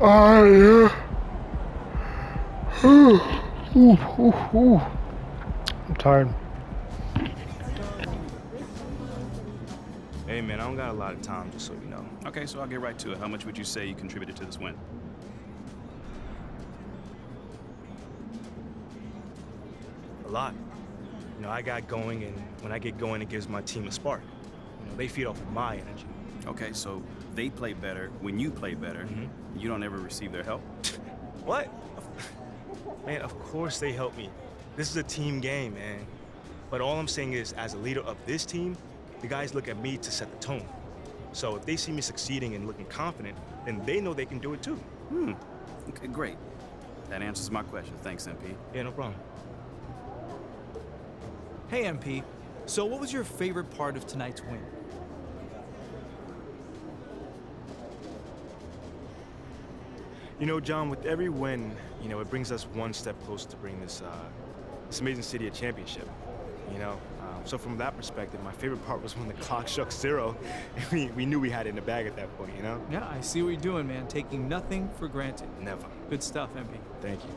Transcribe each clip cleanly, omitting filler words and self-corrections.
I, I'm tired. Hey man, I don't got a lot of time, just so you know. Okay, so I'll get right to it. How much would you say you contributed to this win? A lot. I got going, and when I get going, it gives my team a spark. They feed off of my energy. Okay, so they play better when you play better. You don't ever receive their help? What? Man, of course they help me. This is a team game, man. But all I'm saying is, as a leader of this team, the guys look at me to set the tone. So if they see me succeeding and looking confident, then they know they can do it too. Okay, great. That answers my question. Thanks, MP. Yeah, no problem. Hey, MP. So what was your favorite part of tonight's win? John, with every win, it brings us one step closer to bring this amazing city a championship. So from that perspective, my favorite part was when the clock struck 0, and we knew we had it in the bag at that point, Yeah, I see what you're doing, man. Taking nothing for granted. Never. Good stuff, MP. Thank you.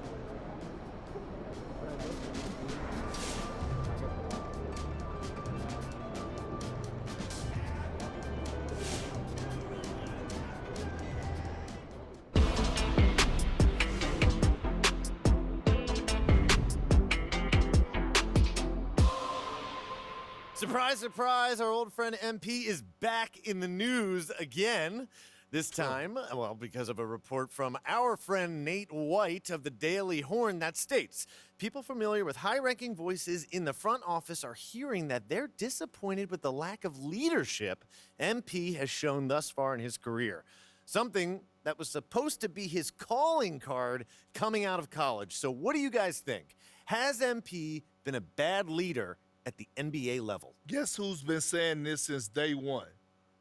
Surprise, surprise, our old friend MP is back in the news again. This time, well, because of a report from our friend Nate White of the Daily Horn that states, people familiar with high-ranking voices in the front office are hearing that they're disappointed with the lack of leadership MP has shown thus far in his career. Something that was supposed to be his calling card coming out of college. So what do you guys think? Has MP been a bad leader at the NBA level? Guess who's been saying this since day one?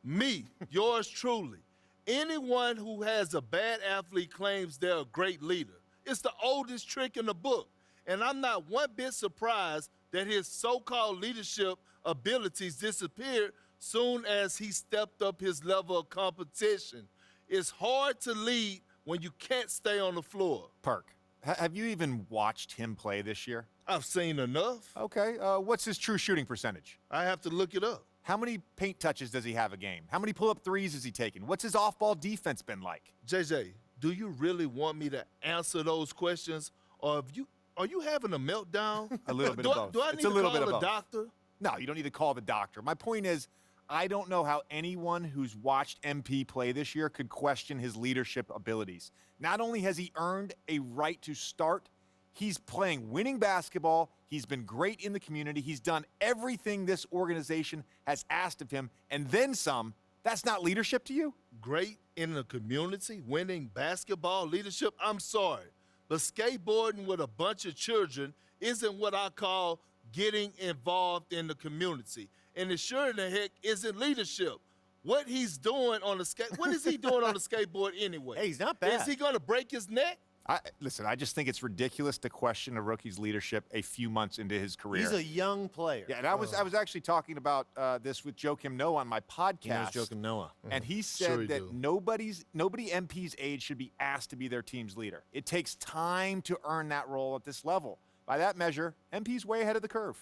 Me, yours truly. Anyone who has a bad athlete claims they're a great leader. It's the oldest trick in the book. And I'm not one bit surprised that his so-called leadership abilities disappeared soon as he stepped up his level of competition. It's hard to lead when you can't stay on the floor. Perk, have you even watched him play this year? I've seen enough. Okay, what's his true shooting percentage? I have to look it up. How many paint touches does he have a game? How many pull-up threes has he taken? What's his off-ball defense been like? JJ, do you really want me to answer those questions, or are you having a meltdown? A little bit of both. Do I need It's to a little call bit of a both. doctor? No, you don't need to call the doctor. My point is, I don't know how anyone who's watched MP play this year could question his leadership abilities. Not only has he earned a right to start, he's playing winning basketball. He's been great in the community. He's done everything this organization has asked of him, and then some. That's not leadership to you? Great in the community, winning basketball leadership? I'm sorry, but skateboarding with a bunch of children isn't what I call getting involved in the community. And it sure in the heck isn't leadership. What he's doing on the what is he doing on the skateboard anyway? Hey, he's not bad. Is he going to break his neck? Listen, I just think it's ridiculous to question a rookie's leadership a few months into his career. He's a young player. Yeah, and I was actually talking about this with Joakim Noah on my podcast. He knows Joakim Noah. And he said that nobody MP's age should be asked to be their team's leader. It takes time to earn that role at this level. By that measure, MP's way ahead of the curve.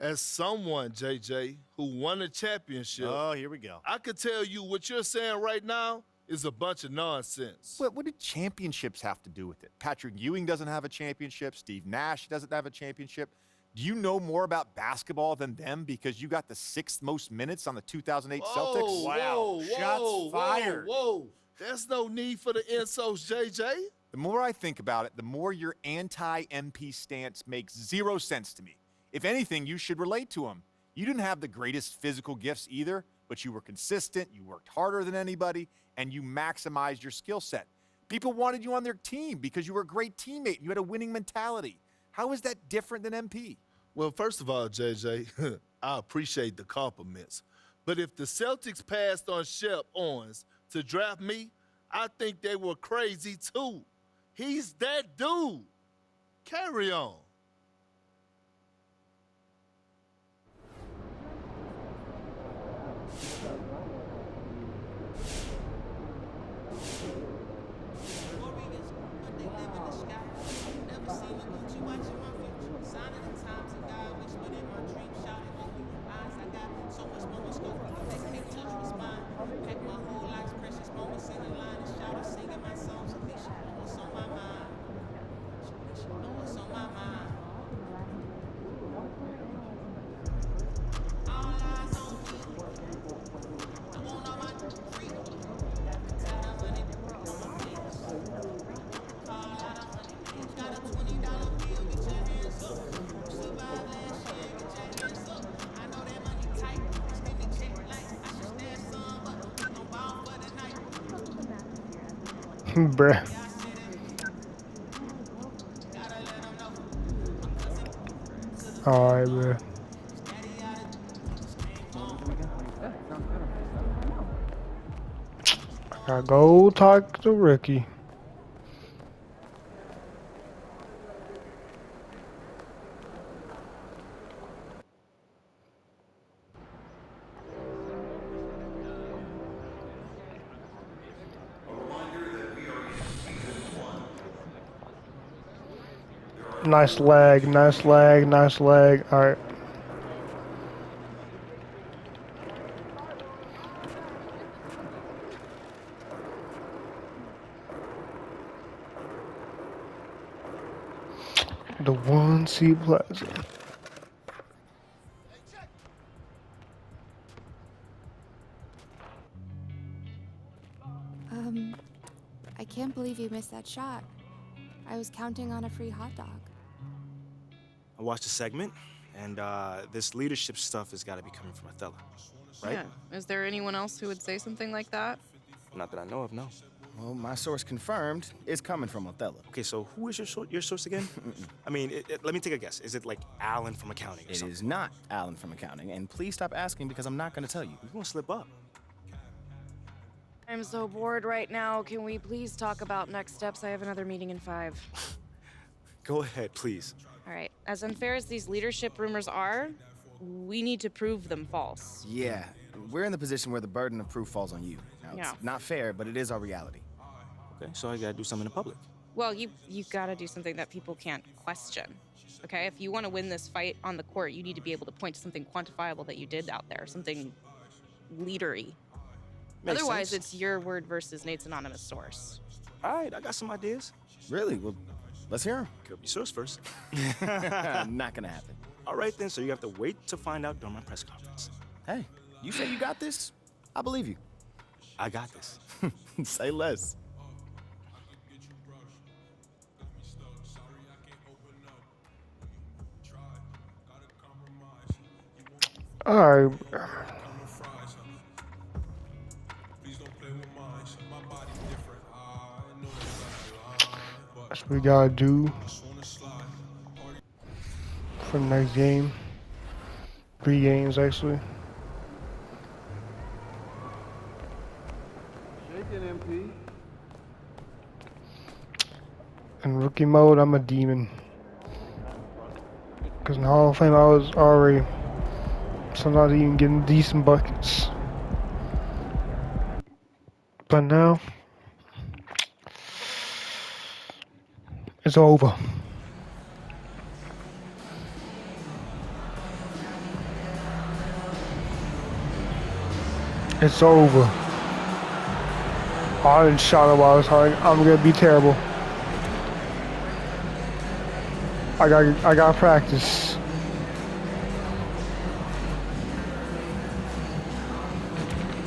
As someone, JJ, who won a championship, oh, here we go. I could tell you what you're saying right now is a bunch of nonsense. What do championships have to do with it? Patrick Ewing doesn't have a championship. Steve Nash doesn't have a championship. Do you know more about basketball than them because you got the 6th most minutes on the 2008 Celtics? Wow. Shots fired. Whoa. There's no need for the insults, JJ. The more I think about it, the more your anti-MP stance makes zero sense to me. If anything, you should relate to him. You didn't have the greatest physical gifts either, but you were consistent, you worked harder than anybody, and you maximized your skill set. People wanted you on their team because you were a great teammate and you had a winning mentality. How is that different than MP? Well, first of all, JJ, I appreciate the compliments. But if the Celtics passed on Shep Owens to draft me, I think they were crazy too. He's that dude. Carry on. Bruh. Alright, bruh. I gotta go talk to Ricky. Nice lag, nice lag, nice lag. Alright. The 1C Plaza. I can't believe you missed that shot. I was counting on a free hot dog. I watched the segment, and this leadership stuff has got to be coming from Othello, right? Yeah. Is there anyone else who would say something like that? Not that I know of, no. Well, my source confirmed it's coming from Othello. Okay, so who is your source again? I mean, let me take a guess. Is it like Alan from accounting or It something? is not Alan from accounting, and please stop asking because I'm not going to tell you. You're gonna slip up. I'm so bored right now. Can we please talk about next steps? I have another meeting in 5. Go ahead, please. All right. As unfair as these leadership rumors are, we need to prove them false. Yeah, we're in the position where the burden of proof falls on you. Now, Yeah. it's not fair, but it is our reality. Okay, so I gotta do something in public. Well, you gotta do something that people can't question. Okay? If you want to win this fight on the court, you need to be able to point to something quantifiable that you did out there, something leadery. Makes Otherwise, sense. it's your word versus Nate's anonymous source. All right, I got some ideas. Really? Well, let's hear Could be source first. them. Not going to happen. All right, then, so you have to wait to find out during my press conference. Hey, you say you got this? I believe you. I got this. Say less. Alright. That's what we gotta do for the next game. 3 games, actually. In rookie mode, I'm a demon. Because in Hall of Fame, I was already sometimes even getting decent buckets. But now, it's over. It's over. I didn't shot it while I was hard. I'm gonna be terrible. I got practice.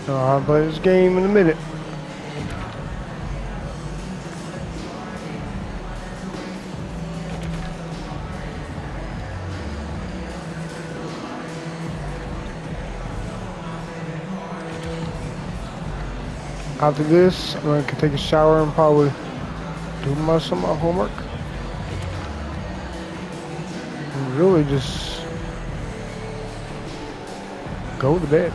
I'll play this game in a minute. After this, I'm gonna take a shower and probably do some of my homework. And really just go to bed.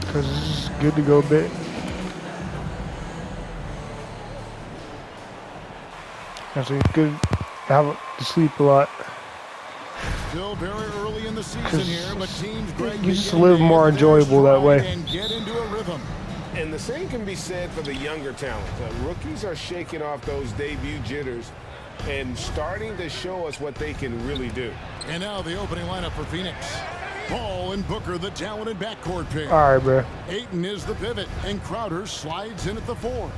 Because it's good to go to bed. Actually, it's good to sleep a lot. Still very early in the season here, but teams You just live more enjoyable that way. and get into a rhythm. And the same can be said for the younger talent. Rookies are shaking off those debut jitters and starting to show us what they can really do. And now the opening lineup for Phoenix. Paul and Booker, the talented backcourt pair. All right, bro. Aiton is the pivot, and Crowder slides in at the 4.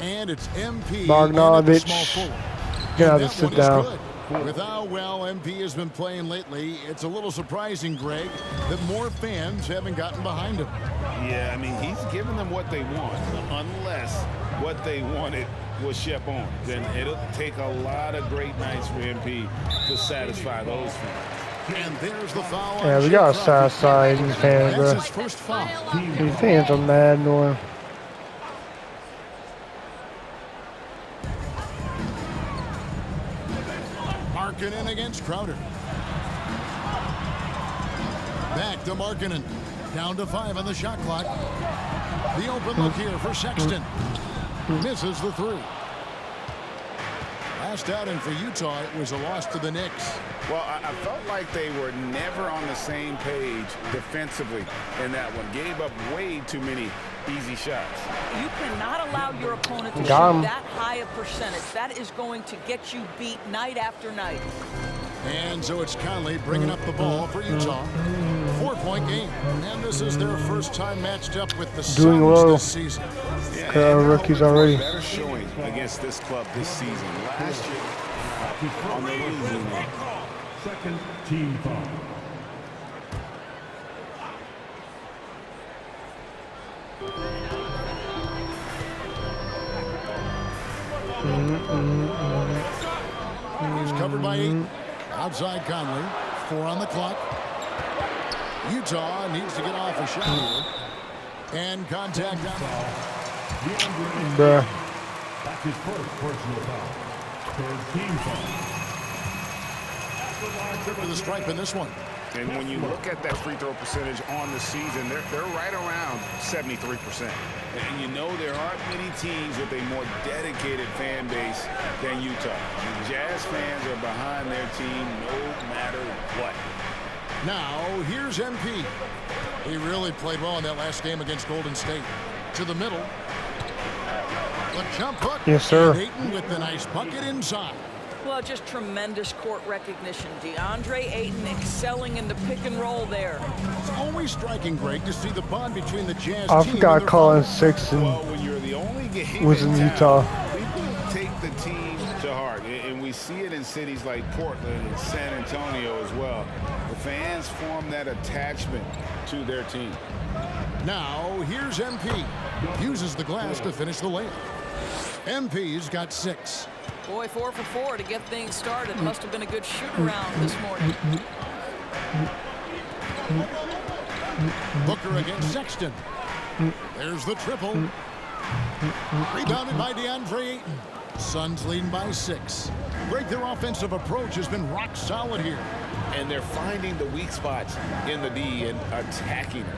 And it's MP Bogdanovich. in at the small forward. You And gotta that sit one is down. good. With how well MP has been playing lately, it's a little surprising, Greg, that more fans haven't gotten behind him. Yeah, I mean, he's giving them what they want, unless what they wanted was Shep on. Then it'll take a lot of great nights for MP to satisfy those fans. And there's the foul. Yeah, we got a sad side. These fans, That's bro. his first foul. These fans are mad annoying. Markkanen against Crowder. Back to Markkanen. Down to 5 on the shot clock. The open look here for Sexton. Misses the 3. Last outing for Utah, it was a loss to the Knicks. Well, I felt like they were never on the same page defensively in that one. Gave up way too many easy shots. You cannot allow your opponent to shoot Got him. that high a percentage. That is going to get you beat night after night. And so it's Conley bringing up the ball for Utah. 4-point game. And this is their first time matched up with the Doing Suns well. this season. Rookies already. Better showing against this club this season. Last year on the losing end. Second team foul. He's covered by 8. Outside Conley. 4 on the clock. Utah needs to get off a shot here. And contact on. Bruh. That's his first personal foul. Third team foul. Trip to the stripe in this one. And when you look at that free throw percentage on the season, they're right around 73%. And you know there aren't many teams with a more dedicated fan base than Utah. The Jazz fans are behind their team no matter what. Now, here's MP. He really played well in that last game against Golden State. To the middle. A jump hook. Yes, sir. And Ayton with the nice bucket inside. Well, just tremendous court recognition. DeAndre Ayton excelling in the pick and roll there. It's always striking, Greg, to see the bond between the Jazz I team forgot and their Colin fans. Sexton Well, when you're the only game was in Utah. people take the team to heart, and we see it in cities like Portland and San Antonio as well. The fans form that attachment to their team. Now, here's MP. Uses the glass to finish the layup. MP's got 6. Boy, 4 for 4 to get things started. Must have been a good shoot-around this morning. Booker against Sexton. There's the triple. Rebounded by DeAndre Ayton. Suns leading by 6. Greg, their offensive approach has been rock solid here. And they're finding the weak spots in the D and attacking it.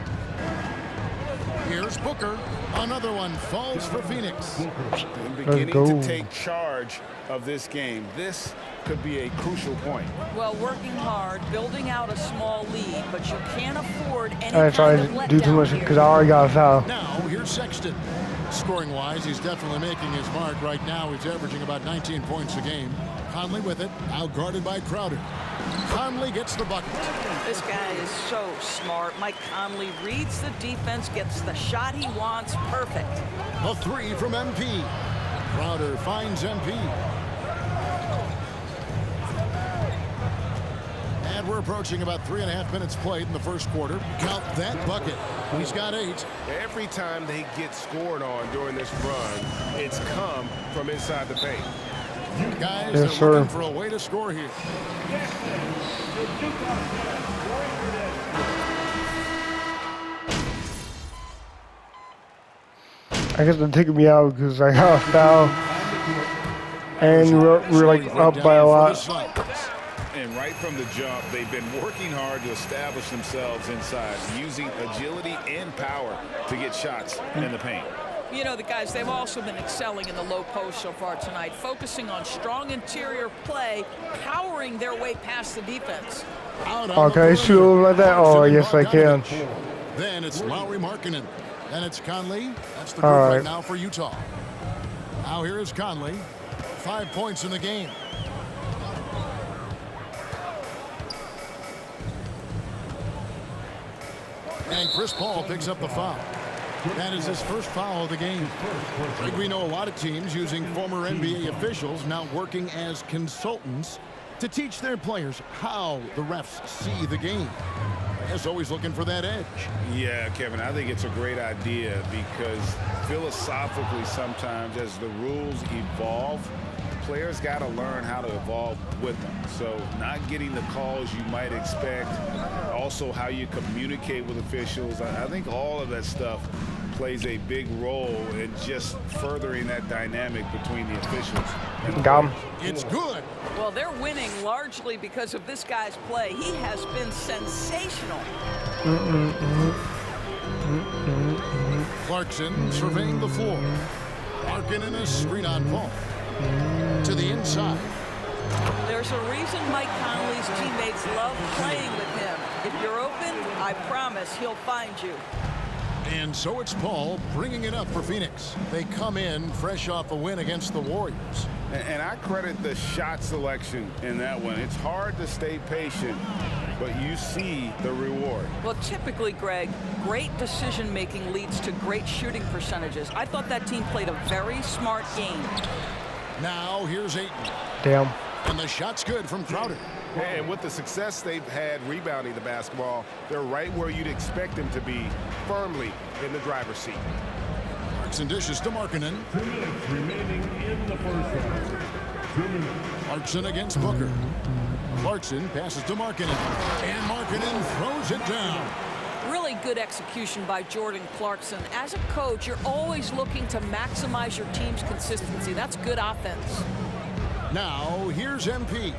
Here's Booker. Another one falls for Phoenix. And beginning to take charge of this game. This could be a crucial point. Well, working hard, building out a small lead, but you can't afford any I try kind of to do too letdown much here. because I already got a foul. Now, here's Sexton. Scoring-wise, he's definitely making his mark. Right now, he's averaging about 19 points a game. Conley with it, outguarded by Crowder. Conley gets the bucket. This guy is so smart. Mike Conley reads the defense, gets the shot he wants. Perfect. A 3 from MP. Crowder finds MP. And we're approaching about 3.5 minutes played in the first quarter. Count that bucket. He's got 8. Every time they get scored on during this run, it's come from inside the paint. Guys, Yes, they're sir. looking for a way to score here. I guess they're taking me out because I got a foul. And we're like up by a lot. And right from the jump, they've been working hard to establish themselves inside, using agility and power to get shots in the paint. You know, the guys, they've also been excelling in the low post so far tonight, focusing on strong interior play, powering their way past the defense. Okay, shoot over like that? Oh, yes, I can. Then it's Lowry Markkanen. Then it's Conley. That's the All group right. right now for Utah. Now here is Conley. 5 points in the game. And Chris Paul picks up the foul. That is his first foul of the game. Greg, we know a lot of teams using former NBA officials now working as consultants to teach their players how the refs see the game. As always looking for that edge. Yeah, Kevin, I think it's a great idea because philosophically sometimes as the rules evolve, players got to learn how to evolve with them. So not getting the calls you might expect, also how you communicate with officials. I think all of that stuff plays a big role in just furthering that dynamic between the officials. It's good. Well, they're winning largely because of this guy's play. He has been sensational. Clarkson surveying the floor. Markkanen a screen on ball. To the inside. There's a reason Mike Conley's teammates love playing with him. If you're open, I promise he'll find you. And so it's Paul bringing it up for Phoenix. They come in fresh off a win against the Warriors. And I credit the shot selection in that one. It's hard to stay patient, but you see the reward. Well, typically, Greg, great decision-making leads to great shooting percentages. I thought that team played a very smart game. Now here's Ayton. Damn. And the shot's good from Crowder. And with the success they've had rebounding the basketball, they're right where you'd expect them to be, firmly in the driver's seat. Clarkson dishes to Markkanen. 2 minutes remaining in the first half. 2 minutes. Clarkson against Booker. Clarkson passes to Markkanen. And Markkanen throws it down. Really good execution by Jordan Clarkson. As a coach, you're always looking to maximize your team's consistency. That's good offense. Now, here's MP.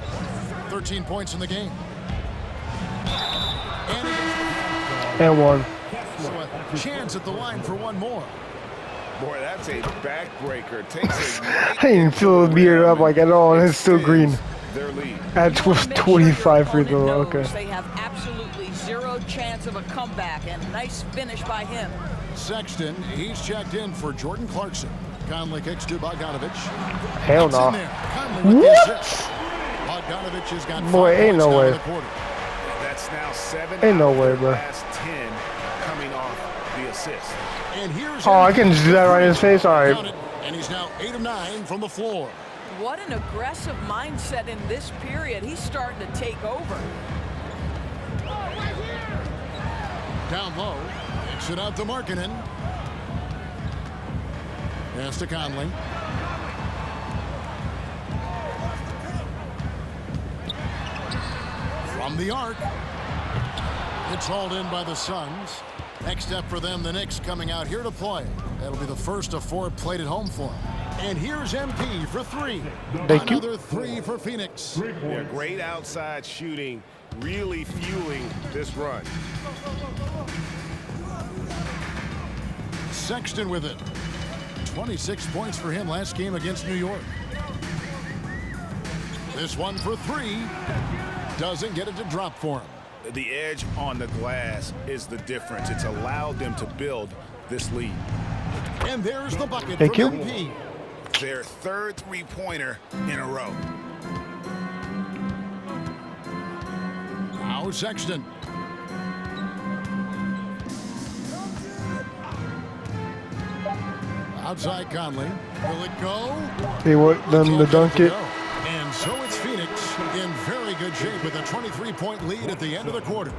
13 points in the game. And one. So a chance at the line for one more. Boy, that's a backbreaker. Takes it right. I didn't feel the beard up like at all, and it's still green. Their lead. At 25 free throw. Okay. They have absolutely zero chance of a comeback, and nice finish by him. Sexton, he's checked in for Jordan Clarkson. Conley kicks to Bogdanovich. Hell no. What? Bogdanovich has got 5 Boy, ain't points no now way. in the quarter. That's now 7. Ain't no way, bro. Last 10 coming off the assist. And here's Oh, I can just do that right in his face. All right. And he's now 8 of 9 from the floor. What an aggressive mindset in this period. He's starting to take over. Down low. Kicks it out to Markkanen. Pass to Conley. From the arc. It's hauled in by the Suns. Next step for them, the Knicks coming out here to play. That'll be the first of 4 played at home for them. And here's MP for 3. Thank you. Another 3 for Phoenix. Yeah, great outside shooting, really fueling this run. Sexton with it. 26 points for him last game against New York. This one for 3. Doesn't get it to drop for him. The edge on the glass is the difference. It's allowed them to build this lead. And there's the bucket Thank from you. MP. Their 3rd three-pointer in a row. Now Sexton. Outside Conley. Will it go? They want them to dunk it. And so it's Phoenix in very good shape with a 23-point lead at the end of the quarter.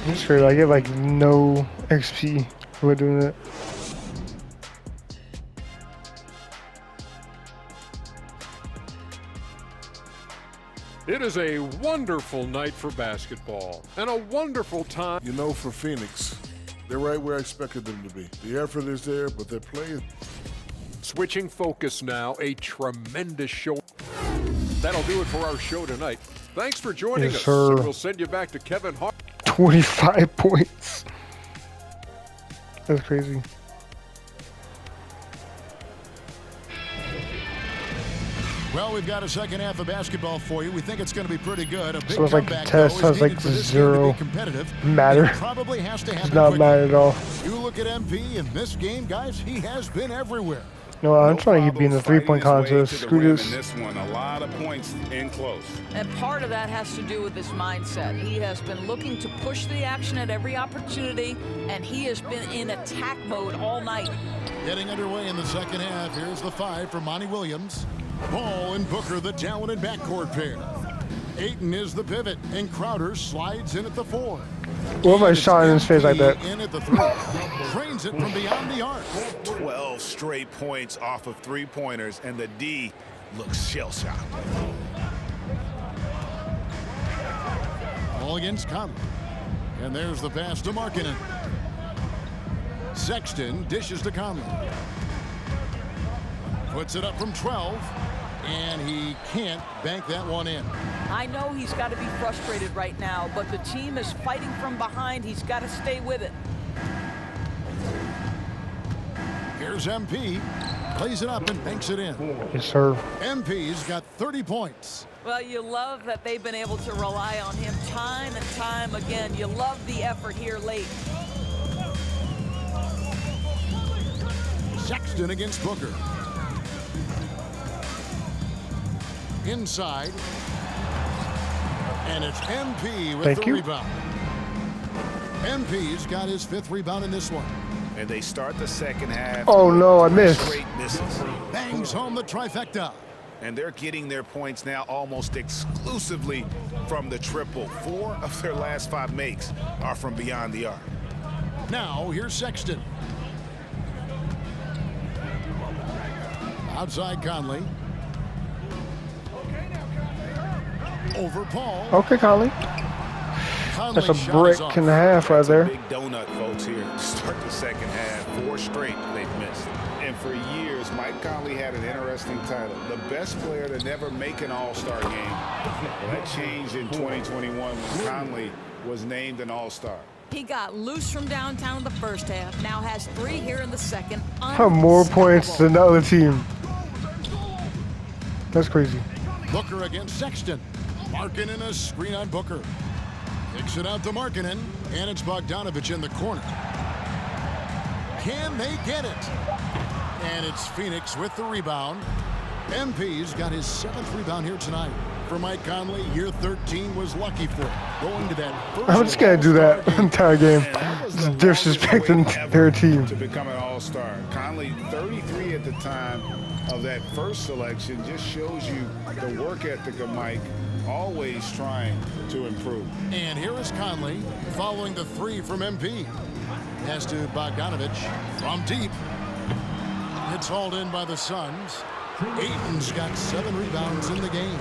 I'm sure I get like no XP for doing it. It is a wonderful night for basketball and a wonderful time. You know, for Phoenix, they're right where I expected them to be. The effort is there, but their play is... Switching focus now, a tremendous show. That'll do it for our show tonight. Thanks for joining Yes, us. sir. And we'll send you back to Kevin Hart. 25 points. That's crazy. Well, we've got a second half of basketball for you. We think it's going to be pretty good. A big So it's like the comeback, test though, is has like needed for this game to zero be competitive. matter. It probably has to It's happen not quickly. mad at all. You look at MP in this game, guys, he has been everywhere. No, I'm trying to keep being the three-point contest. Screw In this. this one, a lot of points in close. And part of that has to do with his mindset. He has been looking to push the action at every opportunity, and he has been in attack mode all night. Getting underway in the second half. Here's the 5 for Monty Williams. Ball and Booker, the talented backcourt pair. Aiton is the pivot, and Crowder slides in at the 4. What am I shot in his face like that? In at the 3. Trains it from beyond the arc. 12 straight points off of three-pointers, and the D looks shell-shocked. All against Conley. And there's the pass to Markkanen. Sexton dishes to Conley. Puts it up from 12, and he can't bank that one in. I know he's got to be frustrated right now, but the team is fighting from behind. He's got to stay with it. Here's MP. Plays it up and banks it in. Yes, sir. MP's got 30 points. Well, you love that they've been able to rely on him time and time again. You love the effort here late. Sexton against Booker. Inside. And it's MP with the rebound. MP's got his 5th rebound in this one. And they start the second half. Oh, no, I missed. Straight misses. Bangs home the trifecta. And they're getting their points now almost exclusively from the triple. 4 of their last 5 makes are from beyond the arc. Now, here's Sexton. Outside Conley. Over Paul. Okay, Conley. That's a brick and a half right there. Big donut, folks, here to start the second half. 4 straight they've missed. And for years, Mike Conley had an interesting title. The best player to never make an all-star game. Well, that changed in 2021 when Conley was named an all-star. He got loose from downtown in the first half. Now has 3 here in the second. Have more points than the other team. That's crazy. Booker against Sexton. Markkanen a screen on Booker. Kicks it out to Markkanen, and it's Bogdanovich in the corner. Can they get it? And it's Phoenix with the rebound. MP's got his 7th rebound here tonight. For Mike Conley, year 13 was lucky for him. Going to that first I'm just going to do that the entire game. Just disrespecting their team. To become an all-star. Conley, 33 at the time of that first selection, just shows you the work ethic of Mike, always trying to improve. And here is Conley following the 3 from MP. Pass to Bogdanovich from deep. It's hauled in by the Suns. Aiton's got 7 rebounds in the game.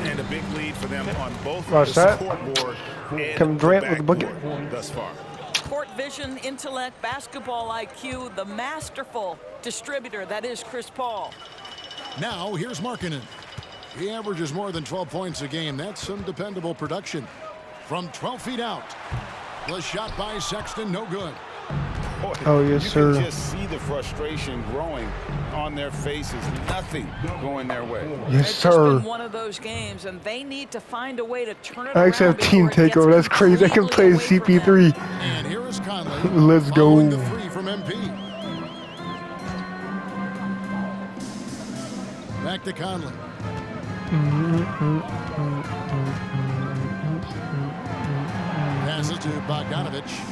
And a big lead for them on both Watch the that. scoreboard and Kevin Durant with the bucket thus far. Court vision, intellect, basketball IQ, the masterful distributor that is Chris Paul. Now here's Markkanen. He averages more than 12 points a game. That's some dependable production. From 12 feet out. The shot by Sexton, no good. Boy, oh, yes, sir. You can just see the frustration growing on their faces. Nothing going their way. Yes, It's sir. just been one of those games, and they need to find a way to turn it I actually have around team before it gets takeover. That's crazy. I can play completely away from them. CP3. And here is Conley. Let's go. Following the 3 from MP. Back to Conley. Passes to Bogdanovich.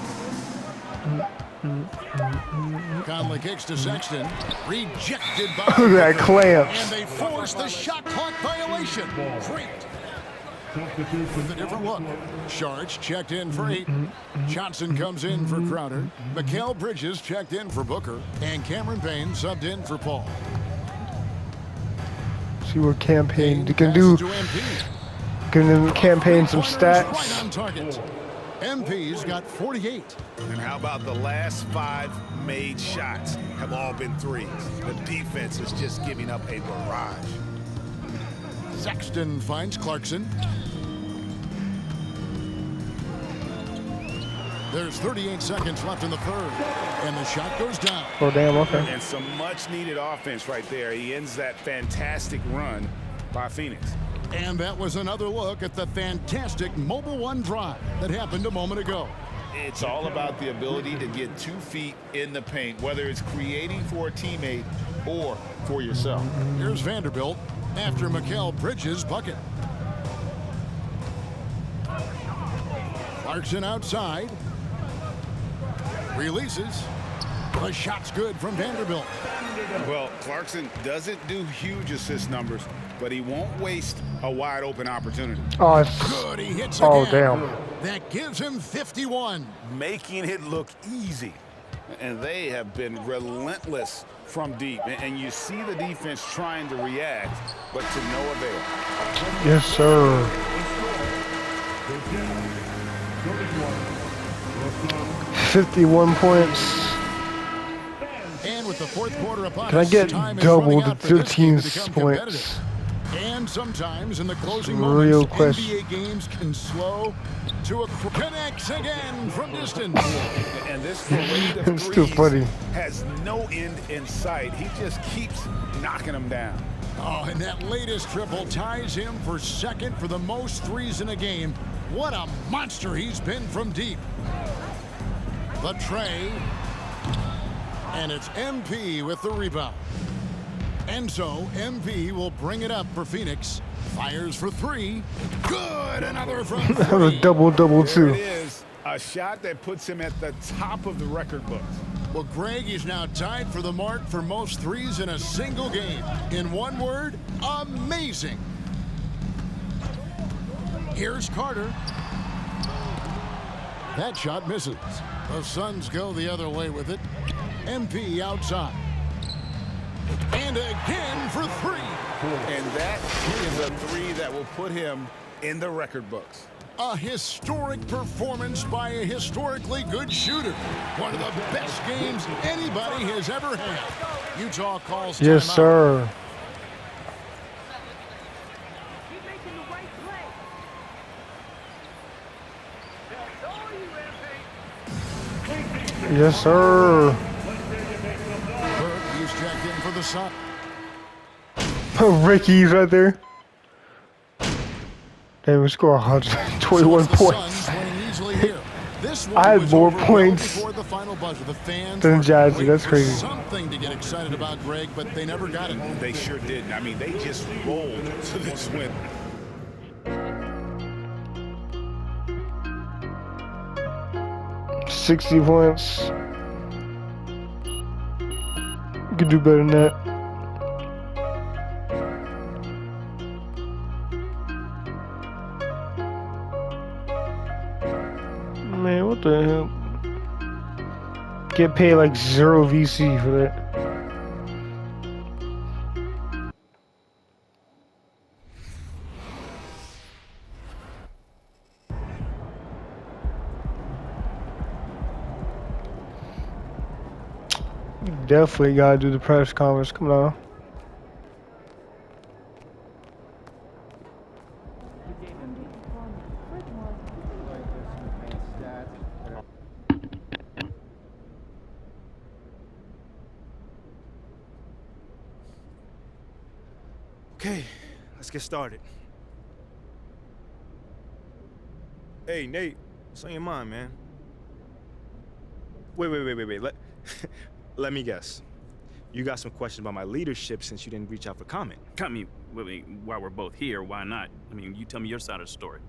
Conley kicks to Sexton. Rejected by Look at that clamps. And they force the shot clock violation. Great. With a different look. Sharch checked in for 8. Johnson comes in for Crowder. Mikal Bridges checked in for Booker. And Cameron Payne subbed in for Paul. See what campaign you can do. Can campaign some stats. Right on target. MP's got 48. And how about the last 5 made shots have all been threes? The defense is just giving up a barrage. Sexton finds Clarkson. There's 38 seconds left in the 3rd. And the shot goes down. Oh, damn, okay. And some much needed offense right there. He ends that fantastic run by Phoenix. And that was another look at the fantastic Mobile One drive that happened a moment ago. It's all about the ability to get 2 feet in the paint, whether it's creating for a teammate or for yourself. Here's Vanderbilt after Mikal Bridges' bucket. Clarkson outside. Releases. The shot's good from Vanderbilt. Well, Clarkson doesn't do huge assist numbers, but he won't waste a wide open opportunity. Oh, it's, Good, he hits oh again. damn. That gives him 51. Making it look easy. And they have been relentless from deep. And you see the defense trying to react, but to no avail. Yes, sir. 51 points. And with the fourth quarter upon Can I us, get time is double running the out for this game to 15 become points? competitive. And sometimes in the closing Real moments, question. NBA games can slow to a connects again from distance. And this parade of It's too threes funny. has no end in sight. He just keeps knocking them down. Oh, and that latest triple ties him for second for the most threes in a game. What a monster he's been from deep. The tray. And it's MP with the rebound. And so MP will bring it up for Phoenix. Fires for three. Good, another from That was three. a double There too. it is, a shot that puts him at the top of the record books. Well, Greg is now tied for the mark for most threes in a single game. In one word, amazing. Here's Carter. That shot misses. The Suns go the other way with it. MP outside. And again for three. And that is a three that will put him in the record books. A historic performance by a historically good shooter. One of the best games anybody has ever had. Utah calls Yes, timeout. sir. Yes, sir. Burke, he's checked in for the Suns. Ricky's right there. They would score 121 points. I had more points than Jazzy. That's crazy. Something to get excited about, Greg, but they never got it. They sure didn't. I mean, they just rolled to this win. $60 points. You could do better than that. Man, what the hell? Get paid like 0 VC for that. Definitely gotta do the press conference. Come on. Okay, let's get started. Hey, Nate, what's on your mind, man? Wait. Let me guess. You got some questions about my leadership since you didn't reach out for comment. I mean, while we're both here, why not? I mean, you tell me your side of the story.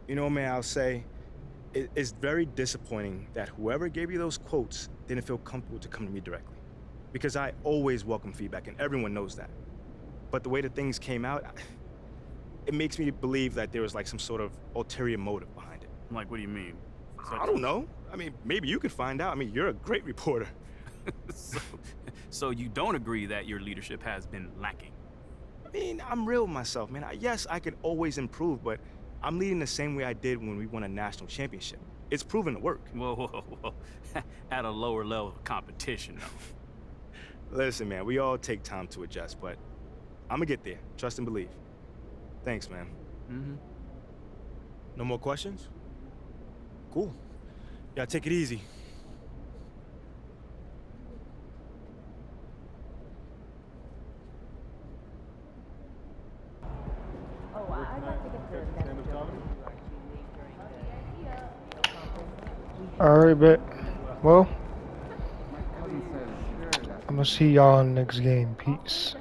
You know, man, I'll say it's very disappointing that whoever gave you those quotes didn't feel comfortable to come to me directly. Because I always welcome feedback, and everyone knows that. But the way that things came out, it makes me believe that there was like some sort of ulterior motive behind it. Like, what do you mean? I don't know. I mean, maybe you could find out. I mean, you're a great reporter. So you don't agree that your leadership has been lacking? I mean, I'm real with myself, man. Yes, I could always improve, but I'm leading the same way I did when we won a national championship. It's proven to work. Whoa. At a lower level of competition, though. Listen, man, we all take time to adjust, but I'm gonna get there. Trust and believe. Thanks, man. Mm-hmm. No more questions? Cool. Yeah, take it easy. Alright, bet. Well, I'm gonna see y'all in the next game. Peace.